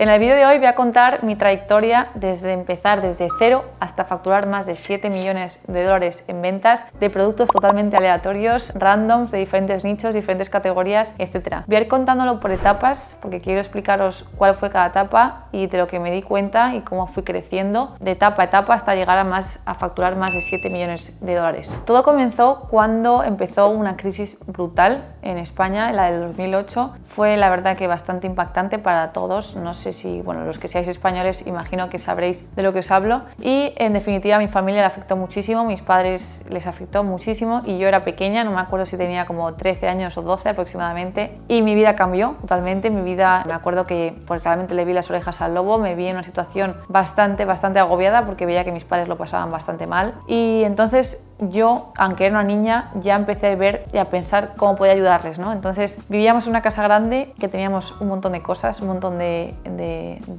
En el vídeo de hoy voy a contar mi trayectoria desde empezar desde cero hasta facturar más de 7 millones de dólares en ventas de productos totalmente aleatorios, randoms, de diferentes nichos, diferentes categorías, etc. Voy a ir contándolo por etapas porque quiero explicaros cuál fue cada etapa y de lo que me di cuenta y cómo fui creciendo de etapa a etapa hasta llegar a facturar más de 7 millones de dólares. Todo comenzó cuando empezó una crisis brutal en España, la del 2008. Fue la verdad que bastante impactante para todos. No sé si, bueno, los que seáis españoles imagino que sabréis de lo que os hablo. Y en definitiva a mi familia le afectó muchísimo, mis padres les afectó muchísimo y yo era pequeña, no me acuerdo si tenía como 13 años o 12 aproximadamente. Y mi vida cambió totalmente, mi vida, me acuerdo que pues realmente le vi las orejas al lobo, me vi en una situación bastante agobiada porque veía que mis padres lo pasaban bastante mal. Y entonces yo, aunque era una niña, ya empecé a ver y a pensar cómo podía ayudarles, ¿no? Entonces vivíamos en una casa grande que teníamos un montón de cosas, un montón de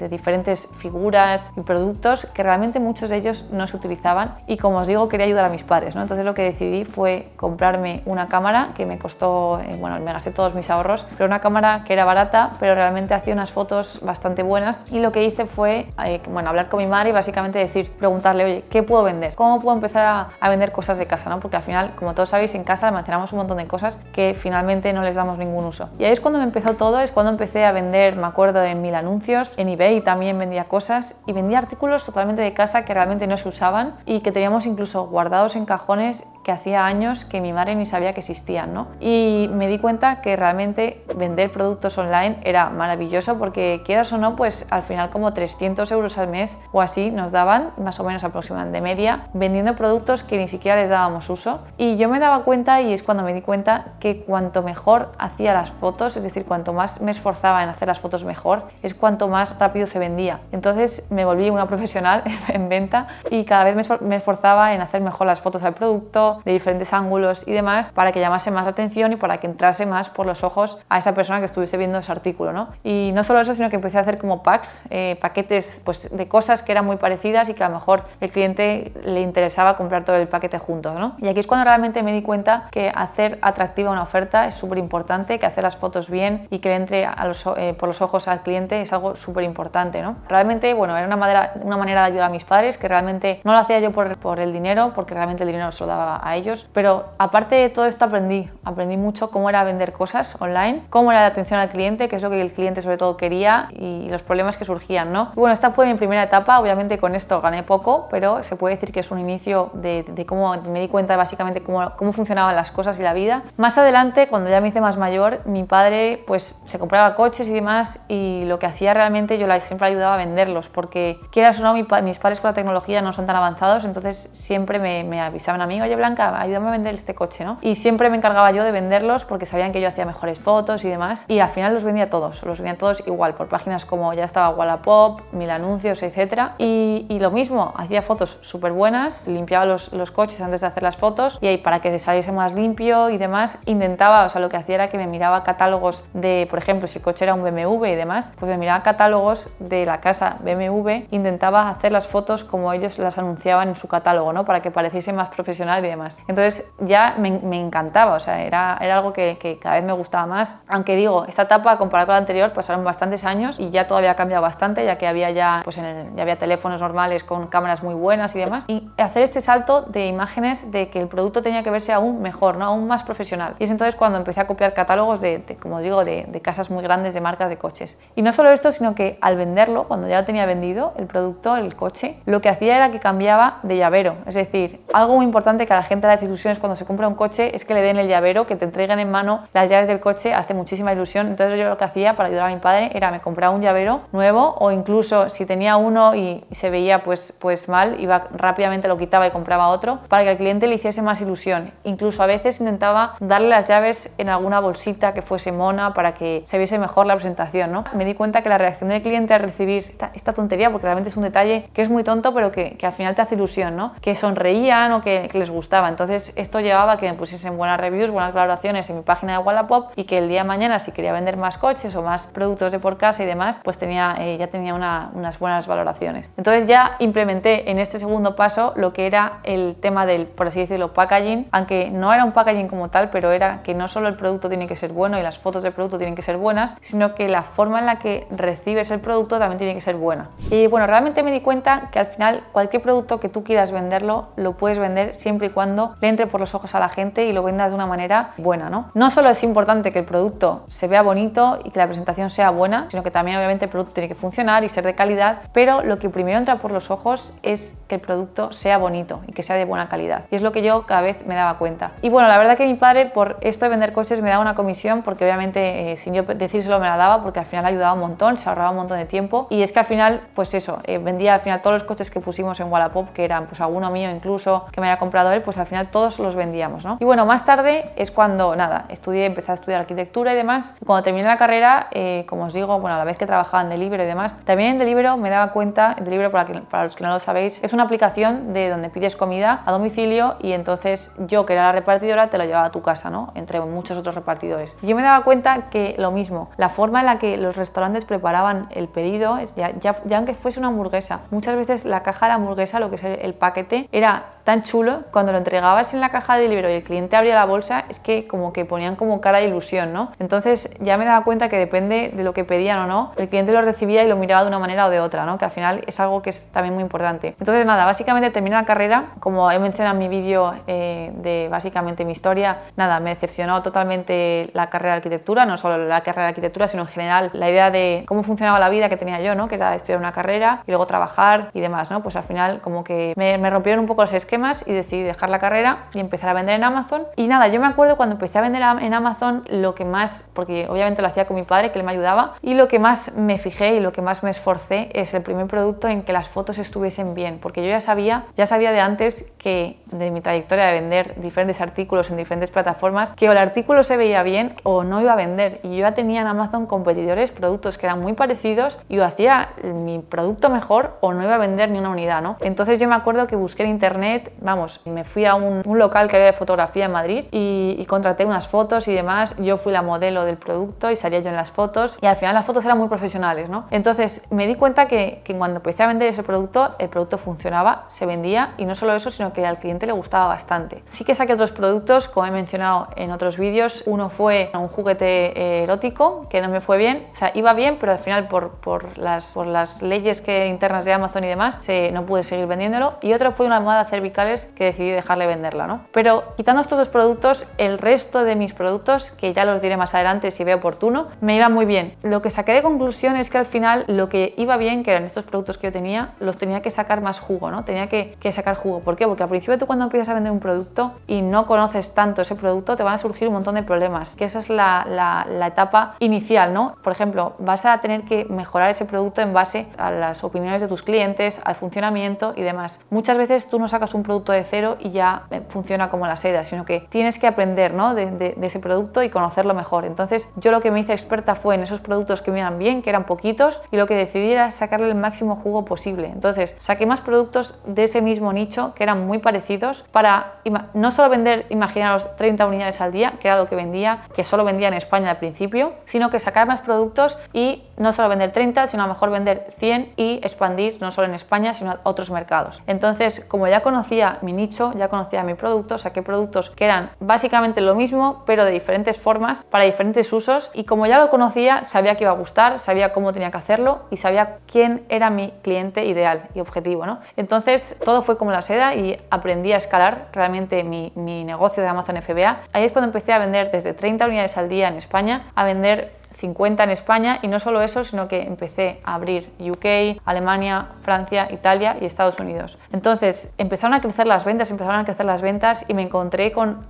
diferentes figuras y productos que realmente muchos de ellos no se utilizaban y, como os digo, quería ayudar a mis padres, ¿no? Entonces lo que decidí fue comprarme una cámara que me costó, bueno, me gasté todos mis ahorros, pero una cámara que era barata, pero realmente hacía unas fotos bastante buenas y lo que hice fue, bueno, hablar con mi madre y básicamente preguntarle, oye, ¿qué puedo vender? ¿Cómo puedo empezar a vender cosas de casa, ¿no? Porque al final, como todos sabéis, en casa almacenamos un montón de cosas que finalmente no les damos ningún uso. Y ahí es cuando me empezó todo, es cuando empecé a vender, me acuerdo, en 1000 anuncios, en eBay también vendía cosas y vendía artículos totalmente de casa que realmente no se usaban y que teníamos incluso guardados en cajones que hacía años que mi madre ni sabía que existían, ¿no? Y me di cuenta que realmente vender productos online era maravilloso porque, quieras o no, pues al final como 300 euros al mes o así nos daban, más o menos aproximadamente de media, vendiendo productos que ni siquiera les dábamos uso. Y yo me daba cuenta, y es cuando me di cuenta, que cuanto mejor hacía las fotos, es decir, cuanto más me esforzaba en hacer las fotos mejor, es cuanto más rápido se vendía. Entonces me volví una profesional en venta y cada vez me esforzaba en hacer mejor las fotos del producto, de diferentes ángulos y demás, para que llamase más la atención y para que entrase más por los ojos a esa persona que estuviese viendo ese artículo, ¿no? Y no solo eso, sino que empecé a hacer como packs, paquetes pues, de cosas que eran muy parecidas y que a lo mejor el cliente le interesaba comprar todo el paquete juntos, ¿no? Y aquí es cuando realmente me di cuenta que hacer atractiva una oferta es súper importante, que hacer las fotos bien y que le entre por los ojos al cliente es algo súper importante, ¿no? Realmente, bueno, era una manera de ayudar a mis padres, que realmente no lo hacía yo por el dinero, porque realmente el dinero se lo daba a ellos, pero aparte de todo esto aprendí mucho cómo era vender cosas online, cómo era la atención al cliente, que es lo que el cliente sobre todo quería y los problemas que surgían, ¿no? Y bueno, esta fue mi primera etapa, obviamente con esto gané poco, pero se puede decir que es un inicio de cómo me di cuenta de básicamente cómo funcionaban las cosas y la vida. Más adelante, cuando ya me hice más mayor, mi padre pues se compraba coches y demás y lo que hacía realmente yo siempre ayudaba a venderlos, porque quieras o no, mis padres con la tecnología no son tan avanzados, entonces siempre me avisaban a mí, oye Blanca, ayúdame a vender este coche, ¿no? Y siempre me encargaba yo de venderlos porque sabían que yo hacía mejores fotos y demás, y al final los vendía todos igual, por páginas como ya estaba Wallapop, 1000 anuncios, etcétera, y lo mismo, hacía fotos súper buenas, limpiaba los coches antes de hacer las fotos y ahí, para que saliese más limpio y demás, intentaba, o sea, lo que hacía era que me miraba catálogos de, por ejemplo, si el coche era un BMW y demás, pues me miraba catálogos de la casa BMW, intentaba hacer las fotos como ellos las anunciaban en su catálogo, ¿no? Para que pareciese más profesional y demás. Entonces ya me encantaba, o sea, era algo que cada vez me gustaba más. Aunque digo, esta etapa comparada con la anterior pasaron bastantes años y ya todavía ha cambiado bastante, ya que había ya había teléfonos normales con cámaras muy buenas y demás. Y hacer este salto de imágenes de que el producto tenía que verse aún mejor, ¿no? Aún más profesional. Y es entonces cuando empecé a copiar catálogos como digo, de casas muy grandes, de marcas de coches. Y no solo esto, sino que al venderlo, cuando ya lo tenía vendido, el producto, el coche, lo que hacía era que cambiaba de llavero. Es decir, algo muy importante que a la gente le hace ilusión es cuando se compra un coche, es que le den el llavero, que te entreguen en mano las llaves del coche, hace muchísima ilusión. Entonces yo lo que hacía para ayudar a mi padre era me compraba un llavero nuevo, o incluso si tenía uno y se veía pues mal, iba rápidamente, lo quitaba y compraba otro, para que al cliente le hiciese más ilusión. Incluso a veces intentaba darle las llaves en alguna bolsita que fuese mona para que se viese mejor la presentación, ¿no? Me di cuenta que la reacción del cliente al recibir esta tontería, porque realmente es un detalle que es muy tonto, pero que al final te hace ilusión, ¿no? Que sonreían o que les gustaba. gustaba. Entonces esto llevaba a que me pusiesen buenas reviews, buenas valoraciones en mi página de Wallapop y que el día de mañana, si quería vender más coches o más productos de por casa y demás, pues ya tenía unas buenas valoraciones. Entonces ya implementé en este segundo paso lo que era el tema del, por así decirlo, packaging, aunque no era un packaging como tal, pero era que no solo el producto tiene que ser bueno y las fotos del producto tienen que ser buenas, sino que la forma en la que recibes el producto también tiene que ser buena. Y bueno, realmente me di cuenta que al final cualquier producto que tú quieras venderlo, lo puedes vender siempre y cuando le entre por los ojos a la gente y lo vendas de una manera buena, ¿no? No solo es importante que el producto se vea bonito y que la presentación sea buena, sino que también obviamente el producto tiene que funcionar y ser de calidad, pero lo que primero entra por los ojos es que el producto sea bonito y que sea de buena calidad. Y es lo que yo cada vez me daba cuenta. Y bueno, la verdad que mi padre por esto de vender coches me daba una comisión porque obviamente sin yo decírselo me la daba porque al final ayudaba un montón, se ahorraba un montón de tiempo y es que al final pues eso, vendía al final todos los coches que pusimos en Wallapop, que eran pues alguno mío incluso que me haya comprado él, pues al final todos los vendíamos, ¿no? Y bueno, más tarde es cuando nada, empecé a estudiar arquitectura y demás. Y cuando terminé la carrera, como os digo, bueno, a la vez que trabajaba en Deliveroo y demás, también en Deliveroo me daba cuenta, Deliveroo para los que no lo sabéis, es una aplicación de donde pides comida a domicilio y entonces yo, que era la repartidora, te lo llevaba a tu casa, ¿no? Entre muchos otros repartidores. Y yo me daba cuenta que lo mismo, la forma en la que los restaurantes preparaban el pedido, ya aunque fuese una hamburguesa, muchas veces la caja de la hamburguesa, lo que es el paquete, era tan chulo, cuando lo entregabas en la caja de Deliveroo y el cliente abría la bolsa, es que como que ponían como cara de ilusión, ¿no? Entonces ya me daba cuenta que depende de lo que pedían o no, el cliente lo recibía y lo miraba de una manera o de otra, ¿no? Que al final es algo que es también muy importante. Entonces nada, básicamente terminé la carrera, como he mencionado en mi vídeo de básicamente mi historia, nada, me decepcionó totalmente la carrera de arquitectura, no solo la carrera de arquitectura, sino en general la idea de cómo funcionaba la vida que tenía yo, ¿no? Que era estudiar una carrera y luego trabajar y demás, ¿no? Pues al final como que me rompieron un poco los esquemas y decidí dejar la carrera y empezar a vender en Amazon. Y nada, yo me acuerdo cuando empecé a vender en Amazon, lo que más, porque obviamente lo hacía con mi padre, que él me ayudaba, y lo que más me fijé y lo que más me esforcé es el primer producto en que las fotos estuviesen bien, porque yo ya sabía de antes que de mi trayectoria de vender diferentes artículos en diferentes plataformas, que o el artículo se veía bien o no iba a vender. Y yo ya tenía en Amazon competidores, productos que eran muy parecidos y o hacía mi producto mejor o no iba a vender ni una unidad, ¿no? Entonces yo me acuerdo que busqué en internet, vamos, me fui a un local que había de fotografía en Madrid y contraté unas fotos y demás. Yo fui la modelo del producto y salía yo en las fotos y al final las fotos eran muy profesionales, ¿no? Entonces me di cuenta que cuando empecé a vender ese producto, el producto funcionaba, se vendía y no solo eso, sino que al cliente le gustaba bastante. Sí que saqué otros productos, como he mencionado en otros vídeos. Uno fue un juguete erótico que no me fue bien, o sea, iba bien, pero al final por las leyes internas de Amazon y demás, no pude seguir vendiéndolo. Y otro fue una almohada cervical que decidí dejarle venderla, ¿no? Pero quitando estos dos productos, el resto de mis productos, que ya los diré más adelante si veo oportuno, me iba muy bien. Lo que saqué de conclusión es que al final lo que iba bien, que eran estos productos que yo tenía, los tenía que sacar más jugo, ¿no? Tenía que sacar jugo. ¿Por qué? Porque al principio tú cuando empiezas a vender un producto y no conoces tanto ese producto, te van a surgir un montón de problemas, que esa es la etapa inicial, ¿no? Por ejemplo, vas a tener que mejorar ese producto en base a las opiniones de tus clientes, al funcionamiento y demás. Muchas veces tú no sacas un producto de cero y ya funciona como la seda, sino que tienes que aprender, ¿no? de ese producto y conocerlo mejor. Entonces yo lo que me hice experta fue en esos productos que me iban bien, que eran poquitos, y lo que decidí era sacarle el máximo jugo posible. Entonces saqué más productos de ese mismo nicho que eran muy parecidos para no solo vender, imaginaros, 30 unidades al día, que era lo que vendía, que solo vendía en España al principio, sino que sacar más productos y no solo vender 30, sino a lo mejor vender 100 y expandir no solo en España, sino a otros mercados. Entonces, como ya conocía mi nicho, ya conocía mi producto, saqué productos que eran básicamente lo mismo, pero de diferentes formas, para diferentes usos, y como ya lo conocía, sabía que iba a gustar, sabía cómo tenía que hacerlo y sabía quién era mi cliente ideal y objetivo, ¿no? Entonces, todo fue como la seda y aprendí a escalar realmente mi negocio de Amazon FBA. Ahí es cuando empecé a vender desde 30 unidades al día en España a vender 50 en España, y no solo eso, sino que empecé a abrir UK, Alemania, Francia, Italia y Estados Unidos. Entonces empezaron a crecer las ventas y me encontré con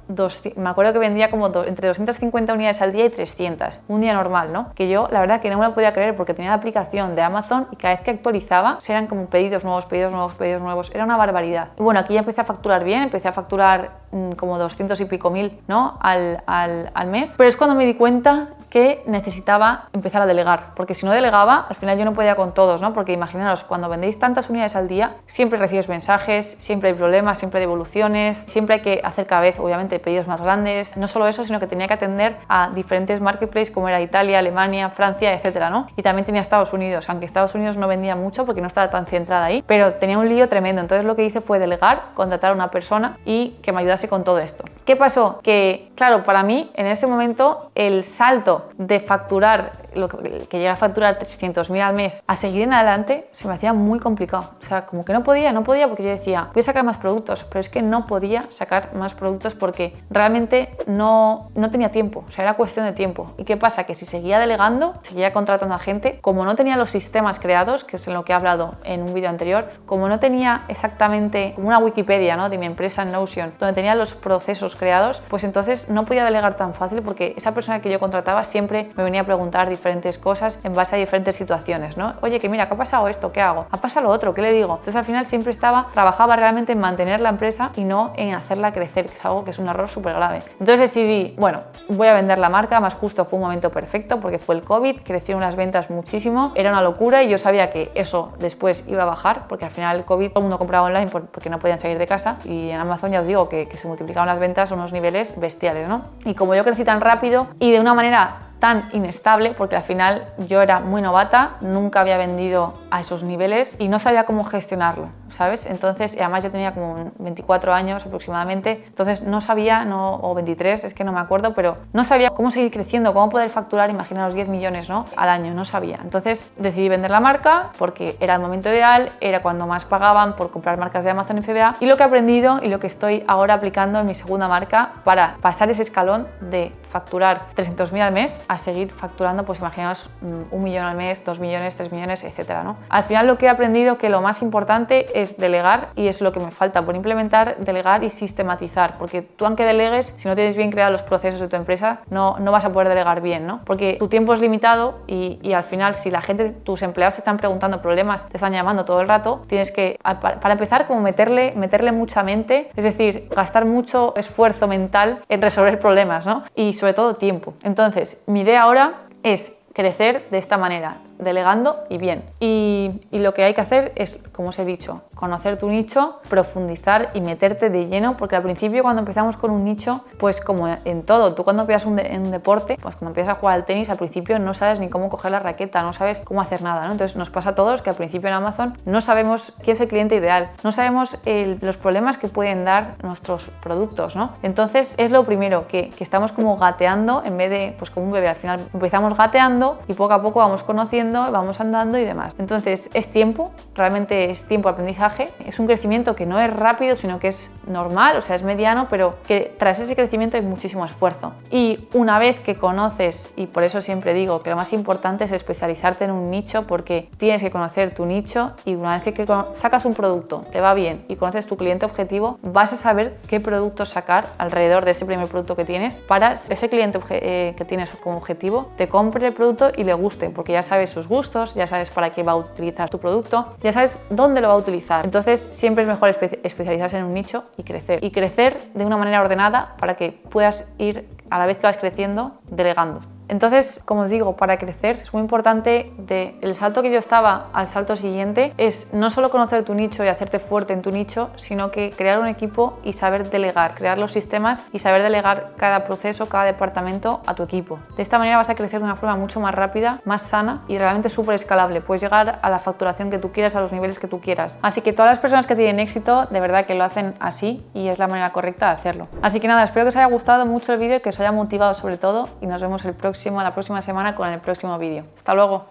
me acuerdo que vendía como entre 250 unidades al día y 300, un día normal, ¿no? Que yo la verdad que no me lo podía creer porque tenía la aplicación de Amazon y cada vez que actualizaba eran como pedidos nuevos, era una barbaridad. Y bueno, aquí ya empecé a facturar bien, empecé a facturar como 200 y pico mil, ¿no? al mes, pero es cuando me di cuenta que necesitaba empezar a delegar, porque si no delegaba, al final yo no podía con todos, ¿no? Porque imaginaros, cuando vendéis tantas unidades al día, siempre recibes mensajes, siempre hay problemas, siempre hay devoluciones, siempre hay que hacer cada vez, obviamente, pedidos más grandes. No solo eso, sino que tenía que atender a diferentes marketplaces como era Italia, Alemania, Francia, etcétera, ¿no? Y también tenía Estados Unidos, aunque Estados Unidos no vendía mucho porque no estaba tan centrada ahí, pero tenía un lío tremendo. Entonces lo que hice fue delegar, contratar a una persona y que me ayudase con todo esto. ¿Qué pasó? Que, claro, para mí en ese momento el salto de facturar lo que llega a facturar 300.000 al mes a seguir en adelante se me hacía muy complicado. O sea, como que no podía porque yo decía, voy a sacar más productos, pero es que no podía sacar más productos porque realmente no tenía tiempo. O sea, era cuestión de tiempo. ¿Y qué pasa? Que si seguía delegando, seguía contratando a gente, como no tenía los sistemas creados, que es en lo que he hablado en un vídeo anterior, como no tenía exactamente como una Wikipedia, ¿no?, de mi empresa en Notion, donde tenía los procesos creados, pues entonces no podía delegar tan fácil porque esa persona que yo contrataba siempre me venía a preguntar diferentes cosas en base a diferentes situaciones, ¿no? Oye, que mira, ¿qué ha pasado esto? ¿Qué hago? ¿Ha pasado lo otro? ¿Qué le digo? Entonces al final siempre trabajaba realmente en mantener la empresa y no en hacerla crecer, que es algo que es un error súper grave. Entonces decidí, bueno, voy a vender la marca, más justo fue un momento perfecto porque fue el COVID, crecieron las ventas muchísimo, era una locura y yo sabía que eso después iba a bajar porque al final el COVID todo el mundo compraba online porque no podían salir de casa y en Amazon ya os digo que se multiplicaron las ventas a unos niveles bestiales, ¿no? Y como yo crecí tan rápido y de una manera tan inestable, porque al final yo era muy novata, nunca había vendido a esos niveles y no sabía cómo gestionarlo, ¿sabes? Entonces, además yo tenía como 24 años aproximadamente, entonces no sabía, o 23, es que no me acuerdo, pero no sabía cómo seguir creciendo, cómo poder facturar, imaginaos 10 millones, ¿no?, al año, no sabía. Entonces decidí vender la marca porque era el momento ideal, era cuando más pagaban por comprar marcas de Amazon y FBA, y lo que he aprendido y lo que estoy ahora aplicando en mi segunda marca para pasar ese escalón de facturar 300.000 al mes a seguir facturando, pues imaginaos 1 millón al mes, 2 millones, 3 millones, etcétera, ¿no? Al final lo que he aprendido que lo más importante es delegar y es lo que me falta por implementar, delegar y sistematizar, porque tú aunque delegues, si no tienes bien creados los procesos de tu empresa, no vas a poder delegar bien, ¿no? Porque tu tiempo es limitado y al final si la gente, tus empleados te están preguntando problemas, te están llamando todo el rato, tienes que, para empezar, como meterle mucha mente, es decir, gastar mucho esfuerzo mental en resolver problemas, ¿no? Y sobre todo tiempo. Entonces, mi idea ahora es crecer de esta manera, delegando y bien. Y lo que hay que hacer es, como os he dicho, conocer tu nicho, profundizar y meterte de lleno, porque al principio cuando empezamos con un nicho, pues como en todo, tú cuando empiezas un deporte, pues cuando empiezas a jugar al tenis, al principio no sabes ni cómo coger la raqueta, no sabes cómo hacer nada, ¿no? Entonces nos pasa a todos que al principio en Amazon no sabemos quién es el cliente ideal, no sabemos los problemas que pueden dar nuestros productos, ¿no? Entonces es lo primero, que estamos como gateando en vez de, pues como un bebé, al final empezamos gateando y poco a poco vamos conociendo, vamos andando y demás. Entonces es tiempo, realmente es tiempo de aprendizaje, es un crecimiento que no es rápido, sino que es normal, o sea, es mediano, pero que tras ese crecimiento hay muchísimo esfuerzo. Y una vez que conoces, y por eso siempre digo que lo más importante es especializarte en un nicho, porque tienes que conocer tu nicho y una vez que sacas un producto, te va bien y conoces tu cliente objetivo, vas a saber qué productos sacar alrededor de ese primer producto que tienes para ese cliente que tienes como objetivo te compre el producto y le guste, porque ya sabes sus gustos, ya sabes para qué va a utilizar tu producto, ya sabes dónde lo va a utilizar. Entonces siempre es mejor especializarse en un nicho y crecer de una manera ordenada para que puedas ir, a la vez que vas creciendo, delegando. Entonces, como os digo, para crecer es muy importante el salto que yo estaba al salto siguiente es no solo conocer tu nicho y hacerte fuerte en tu nicho, sino que crear un equipo y saber delegar, crear los sistemas y saber delegar cada proceso, cada departamento a tu equipo. De esta manera vas a crecer de una forma mucho más rápida, más sana y realmente súper escalable. Puedes llegar a la facturación que tú quieras, a los niveles que tú quieras. Así que todas las personas que tienen éxito, de verdad que lo hacen así y es la manera correcta de hacerlo. Así que nada, espero que os haya gustado mucho el vídeo y que os haya motivado sobre todo y nos vemos la próxima semana con el próximo vídeo. Hasta luego.